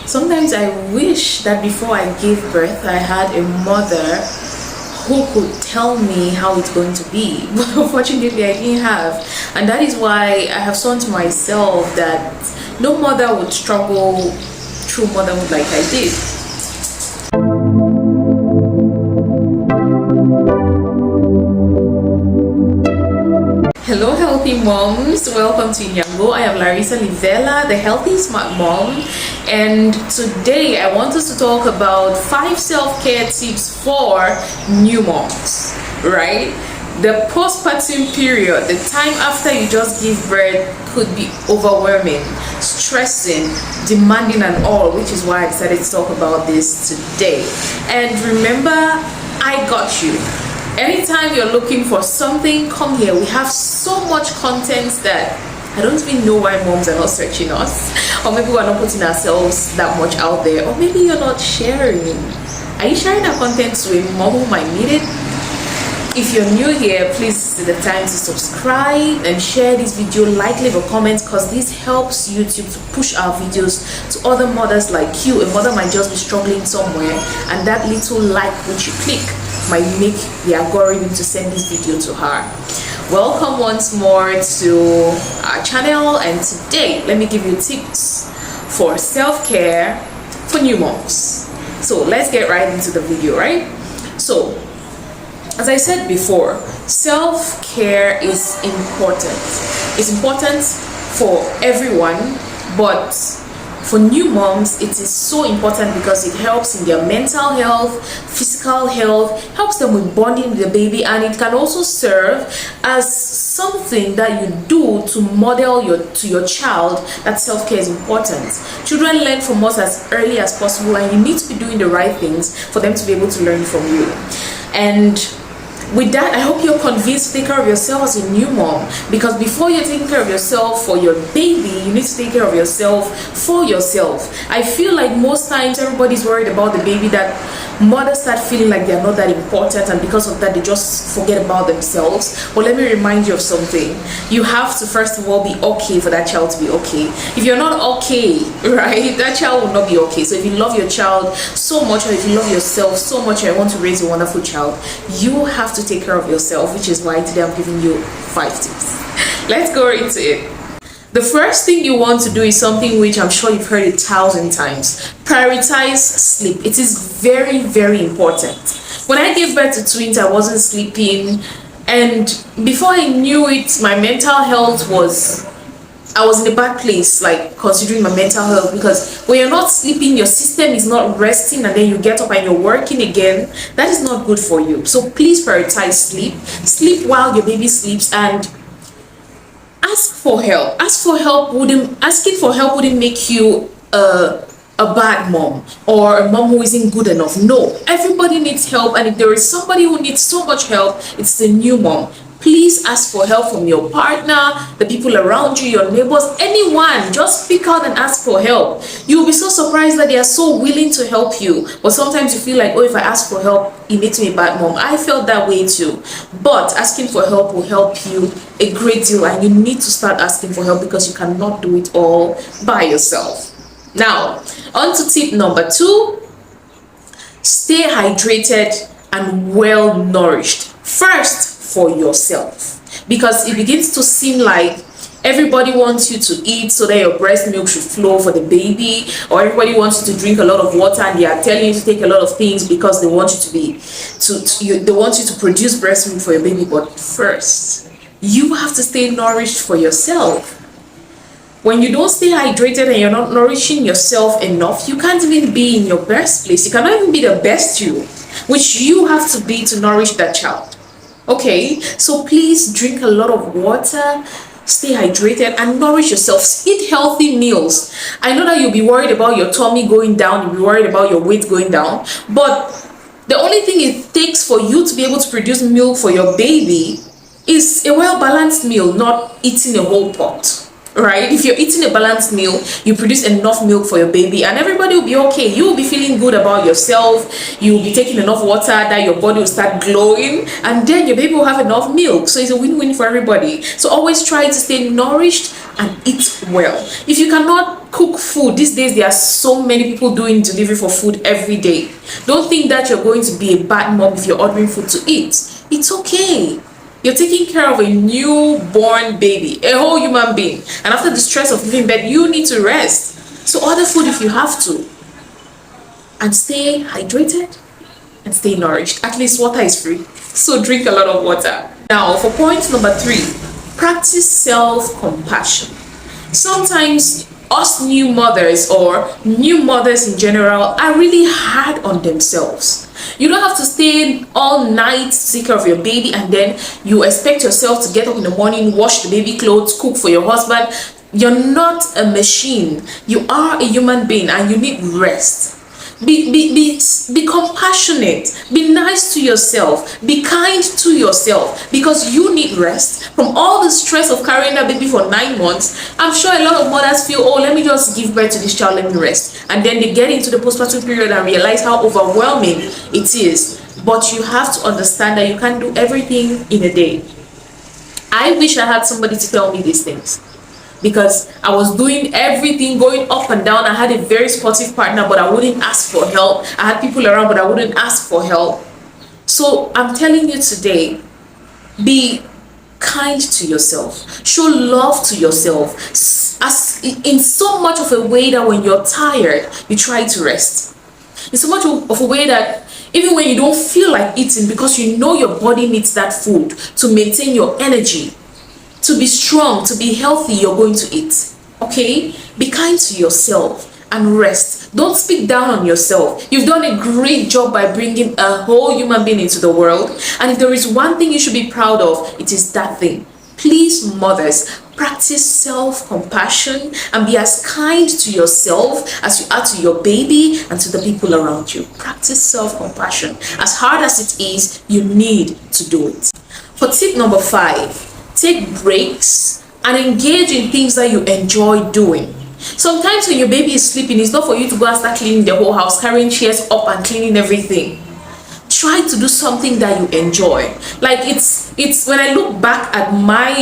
Sometimes I wish that before I gave birth, I had a mother who could tell me how it's going to be. But unfortunately, I didn't have. And that is why I have sworn to myself that no mother would struggle through motherhood like I did. Hello healthy moms, welcome to Nyango. I am Larissa Livella, the healthy smart mom, and today I want us to talk about 5 self-care tips for new moms, right? The postpartum period, the time after you just give birth, could be overwhelming, stressing, demanding and all, which is why I decided to talk about this today. And remember, I got you. Anytime you're looking for something, come here. We have so much content that I don't even know why moms are not searching us, or maybe we're not putting ourselves that much out there, or maybe you're not sharing. Are you sharing our content to a mom who might need it? If you're new here, please take the time to subscribe and share this video, leave a comment, because this helps YouTube to push our videos to other mothers like you. A mother might just be struggling somewhere, and that little like which you click might make the algorithm to send this video to her. Welcome once more to our channel, and today let me give you tips for self-care for new moms. So let's get right into the video, right? So as I said before, self-care is important. It's important for everyone, but for new moms, it is so important because it helps in their mental health, physical health, helps them with bonding with the baby, and it can also serve as something that you do to model to your child that self-care is important. Children learn from us as early as possible, and you need to be doing the right things for them to be able to learn from you. And with that, I hope you're convinced to take care of yourself as a new mom, because before you're taking care of yourself for your baby, you need to take care of yourself for yourself. I feel like most times everybody's worried about the baby, that mothers start feeling like they're not that important, and because of that they just forget about themselves. But let me remind you of something. You have to first of all be okay for that child to be okay. If you're not okay, right, that child will not be okay. So if you love your child so much, or if you love yourself so much, and you want to raise a wonderful child, you have to take care of yourself, which is why today I'm giving you 5 tips. Let's go into it. The first thing you want to do is something which I'm sure you've heard 1,000 times. Prioritize sleep. It is very, very important. When I gave birth to twins, I wasn't sleeping, and before I knew it, my mental health I was in a bad place, like considering my mental health, because when you're not sleeping, your system is not resting, and then you get up and you're working again. That is not good for you. So please prioritize sleep. Sleep while your baby sleeps, and ask for help. Asking for help wouldn't make you a bad mom or a mom who isn't good enough. No, everybody needs help, and if there is somebody who needs so much help, it's the new mom. Please ask for help from your partner, the people around you, your neighbors, anyone. Just speak out and ask for help. You'll be so surprised that they are so willing to help you. But sometimes you feel like, oh, if I ask for help, it makes me a bad mom. I felt that way too. But asking for help will help you a great deal, and you need to start asking for help because you cannot do it all by yourself. Now, on to tip number 2. Stay hydrated and well nourished. First, for yourself, because it begins to seem like everybody wants you to eat so that your breast milk should flow for the baby, or everybody wants you to drink a lot of water, and they are telling you to take a lot of things because they want you they want you to produce breast milk for your baby. But first, you have to stay nourished for yourself. When you don't stay hydrated and you're not nourishing yourself enough, you can't even be in your best place. You cannot even be the best you, which you have to be to nourish that child. Okay, so please drink a lot of water, stay hydrated, and nourish yourself. Eat healthy meals. I know that you'll be worried about your tummy going down, you'll be worried about your weight going down, but the only thing it takes for you to be able to produce milk for your baby is a well-balanced meal, not eating a whole pot. Right? If you're eating a balanced meal, you produce enough milk for your baby, and everybody will be okay. You will be feeling good about yourself. You will be taking enough water that your body will start glowing, and then your baby will have enough milk. So it's a win-win for everybody. So always try to stay nourished and eat well. If you cannot cook food. These days there are so many people doing delivery for food every day. Don't think that you're going to be a bad mom if you're ordering food to eat. It's okay. You're taking care of a newborn baby, a whole human being, and after the stress of leaving bed, you need to rest. So order food if you have to, and stay hydrated and stay nourished. At least water is free, so drink a lot of water. Now for point number 3, practice self-compassion. Sometimes us new mothers, or new mothers in general, are really hard on themselves. You don't have to stay all night to take care of your baby and then you expect yourself to get up in the morning, wash the baby clothes, cook for your husband. You're not a machine. You are a human being and you need rest. Be compassionate, be nice to yourself, be kind to yourself, because you need rest from all the stress of carrying that baby for 9 months. I'm sure a lot of mothers feel, oh, let me just give birth to this child, let me rest, and then they get into the postpartum period and realize how overwhelming it is. But you have to understand that you can't do everything in a day. I wish I had somebody to tell me these things, because I was doing everything, going up and down. I had a very supportive partner, but I wouldn't ask for help. I had people around, but I wouldn't ask for help. So I'm telling you today, be kind to yourself. Show love to yourself, as in so much of a way that when you're tired, you try to rest. In so much of a way that even when you don't feel like eating, because you know your body needs that food to maintain your energy, to be strong, to be healthy, you're going to eat. Okay? Be kind to yourself and rest. Don't speak down on yourself. You've done a great job by bringing a whole human being into the world. And if there is one thing you should be proud of, it is that thing. Please, mothers, practice self-compassion and be as kind to yourself as you are to your baby and to the people around you. Practice self-compassion. As hard as it is, you need to do it. For tip number 5, take breaks and engage in things that you enjoy doing. Sometimes when your baby is sleeping, it's not for you to go and start cleaning the whole house, carrying chairs up and cleaning everything. Try to do something that you enjoy. Like it's when I look back at my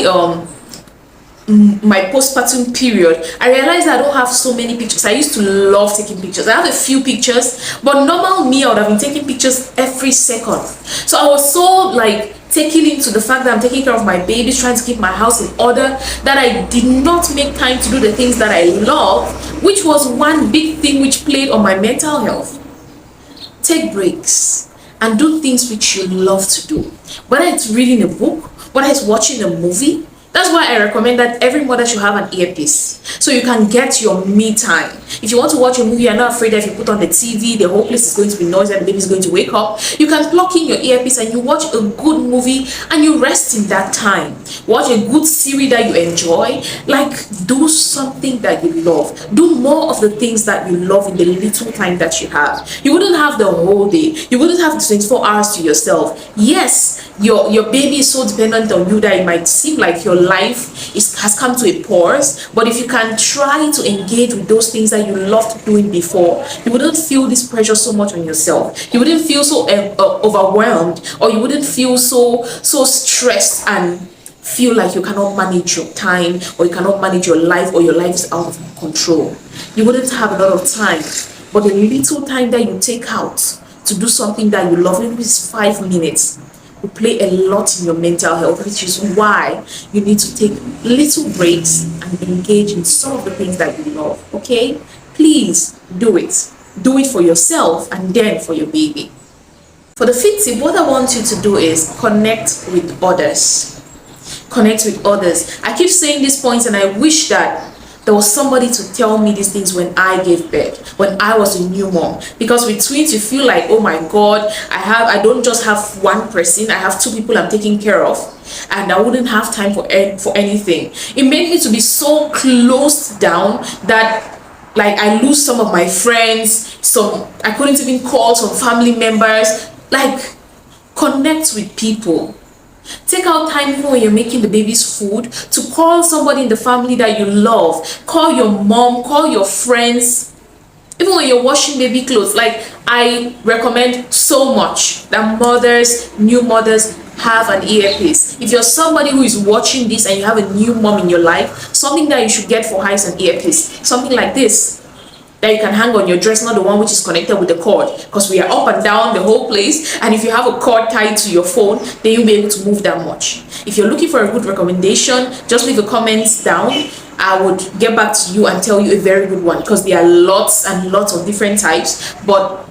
postpartum period, I realized I don't have so many pictures. I used to love taking pictures. I have a few pictures, but normal me, I would have been taking pictures every second. So I was so like taking into the fact that I'm taking care of my babies, trying to keep my house in order, that I did not make time to do the things that I love, which was one big thing which played on my mental health. Take breaks and do things which you love to do. Whether it's reading a book, whether it's watching a movie. That's why I recommend that every mother should have an earpiece, so you can get your me time. If you want to watch a movie, you're not afraid that if you put on the TV, the whole place is going to be noisy and the baby is going to wake up. You can plug in your earpiece and you watch a good movie and you rest in that time. Watch a good series that you enjoy. Like, do something that you love. Do more of the things that you love in the little time that you have. You wouldn't have the whole day. You wouldn't have 24 hours to yourself. Yes, your baby is so dependent on you that it might seem like your life has come to a pause, but if you can try to engage with those things that you loved doing before, you wouldn't feel this pressure so much on yourself. You wouldn't feel so overwhelmed, or you wouldn't feel so stressed and feel like you cannot manage your time, or you cannot manage your life, or your life is out of control. You wouldn't have a lot of time, but the little time that you take out to do something that you love, maybe it's 5 minutes, will play a lot in your mental health, which is why you need to take little breaks and engage in some of the things that you love. Okay? Please do it. Do it for yourself and then for your baby. For the 5th tip, what I want you to do is connect with others. Connect with others. I keep saying these points and I wish that there was somebody to tell me these things when I gave birth, when I was a new mom. Because with twins, you feel like, oh my God, I don't just have one person, I have 2 people I'm taking care of, and I wouldn't have time for anything. It made me to be so closed down that like I lose some of my friends, I couldn't even call some family members. Like, connect with people. Take out time even when you're making the baby's food to call somebody in the family that you love. Call your mom, call your friends. Even when you're washing baby clothes, like I recommend so much that mothers, new mothers, have an earpiece. If you're somebody who is watching this and you have a new mom in your life, something that you should get for her is an earpiece. Something like this that you can hang on your dress, not the one which is connected with the cord, because we are up and down the whole place, and if you have a cord tied to your phone, then you'll be able to move that much. If you're looking for a good recommendation, just leave the comments down. I would get back to you and tell you a very good one, because there are lots and lots of different types, but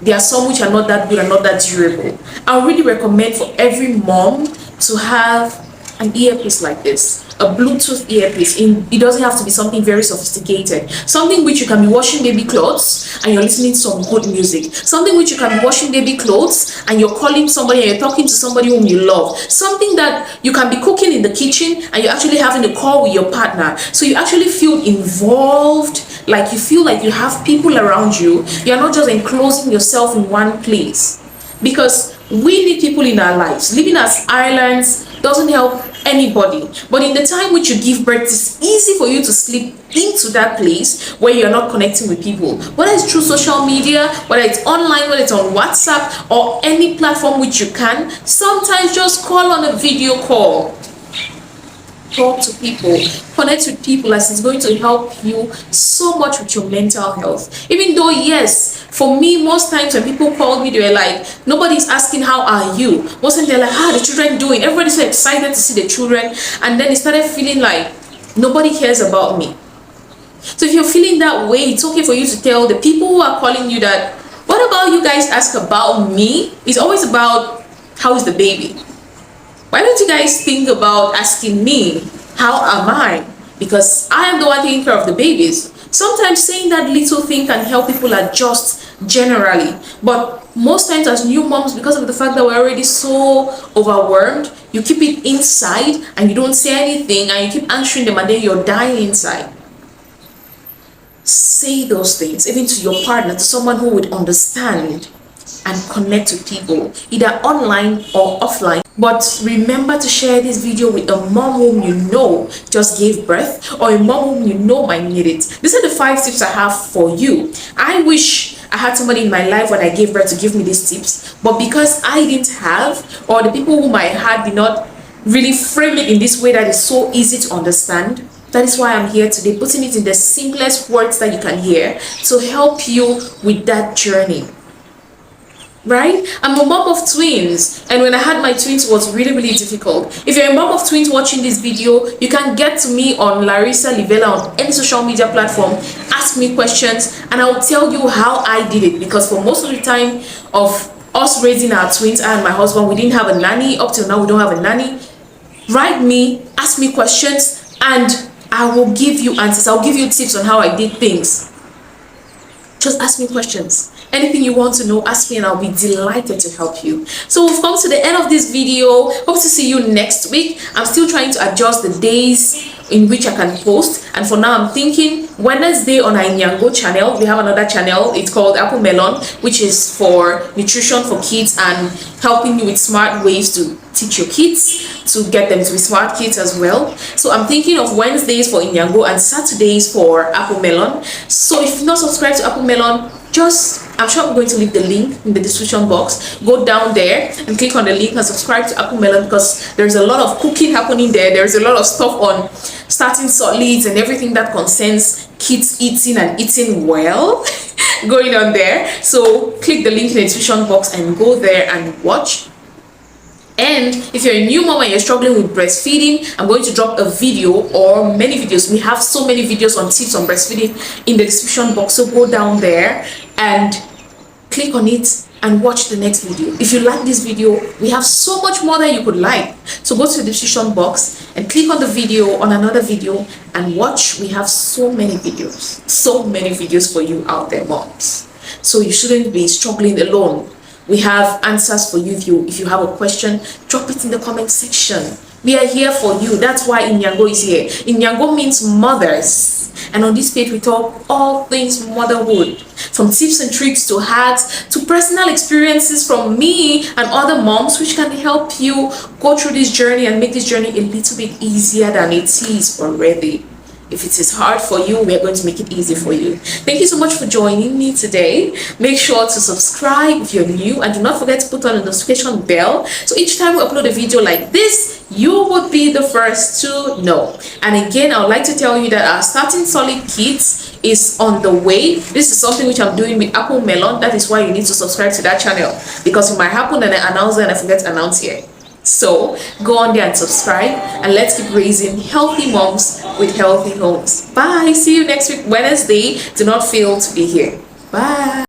there are some which are not that good and not that durable. I would really recommend for every mom to have an earpiece like this, a Bluetooth earpiece. It doesn't have to be something very sophisticated, something which you can be washing baby clothes and you're listening to some good music, something which you can be washing baby clothes and you're calling somebody and you're talking to somebody whom you love, something that you can be cooking in the kitchen and you're actually having a call with your partner, so you actually feel involved, like you feel like you have people around you. You're not just enclosing yourself in one place, because we need people in our lives. Living as islands doesn't help anybody, but in the time which you give birth, it's easy for you to slip into that place where you're not connecting with people, whether it's through social media, whether it's online, whether it's on WhatsApp or any platform which you can. Sometimes just call on a video call, talk to people, connect with people, as it's going to help you so much with your mental health. Even though, yes, for me, most times when people call me, they're like, nobody's asking how are you. Most times they're like, how are the children doing? Everybody's so excited to see the children, and then it started feeling like nobody cares about me. So if you're feeling that way, it's okay for you to tell the people who are calling you that, what about you guys ask about me? It's always about how is the baby. Why don't you guys think about asking me, how am I? Because I am the one taking care of the babies. Sometimes saying that little thing can help people adjust generally. But most times as new moms, because of the fact that we're already so overwhelmed, you keep it inside and you don't say anything and you keep answering them and then you're dying inside. Say those things, even to your partner, to someone who would understand and connect with people, either online or offline. But remember to share this video with a mom whom you know just gave birth, or a mom whom you know might need it. These are the 5 tips I have for you. I wish I had somebody in my life when I gave birth to give me these tips, but because I didn't have, or the people whom I had did not really frame it in this way that is so easy to understand, that is why I'm here today, putting it in the simplest words that you can hear to help you with that journey. Right? I'm a mom of twins, and when I had my twins, it was really difficult. If you're a mom of twins watching this video, you can get to me on Larissa Livella on any social media platform, ask me questions, and I will tell you how I did it. Because for most of the time of us raising our twins, I and my husband, we didn't have a nanny. Up till now, we don't have a nanny. Write me, ask me questions, and I will give you answers. I'll give you tips on how I did things. Just ask me questions. Anything you want to know, ask me and I'll be delighted to help you. So we've come to the end of this video. Hope to see you next week. I'm still trying to adjust the days in which I can post, and for now I'm thinking Wednesday on our Nyango channel. We have another channel, it's called Apple Melon, which is for nutrition for kids and helping you with smart ways to teach your kids, to get them to be smart kids as well. So I'm thinking of Wednesdays for Nyango and Saturdays for Apple Melon. So if you're not subscribed to Apple Melon, I'm sure I'm going to leave the link in the description box. Go down there and click on the link and subscribe to Apple Melon, because there's a lot of cooking happening there. There's a lot of stuff on starting solids and everything that concerns kids eating and eating well going on there. So click the link in the description box and go there and watch. And if you're a new mom and you're struggling with breastfeeding, I'm going to drop a video or many videos. We have so many videos on tips on breastfeeding in the description box. So go down there and click on it and watch the next video. If you like this video, we have so much more that you could like. So go to the description box and click on the video, on another video, and watch. We have so many videos for you out there, moms. So you shouldn't be struggling alone. We have answers for you. If you have a question, drop it in the comment section. We are here for you. That's why Nyango is here. Nyango means mothers. And on this page, we talk all things motherhood. From tips and tricks to hacks to personal experiences from me and other moms, which can help you go through this journey and make this journey a little bit easier than it is already. If it is hard for you, we are going to make it easy for you. Thank you so much for joining me today. Make sure to subscribe if you're new, and do not forget to put on the notification bell, so each time we upload a video like this, you would be the first to know. And again, I would like to tell you that our Starting Solid Kits is on the way. This is something which I'm doing with Apple Melon. That is why you need to subscribe to that channel, because it might happen and I announce it and I forget to announce here. So go on there and subscribe, and let's keep raising healthy moms with healthy homes. Bye. See you next week Wednesday. Do not fail to be here. Bye.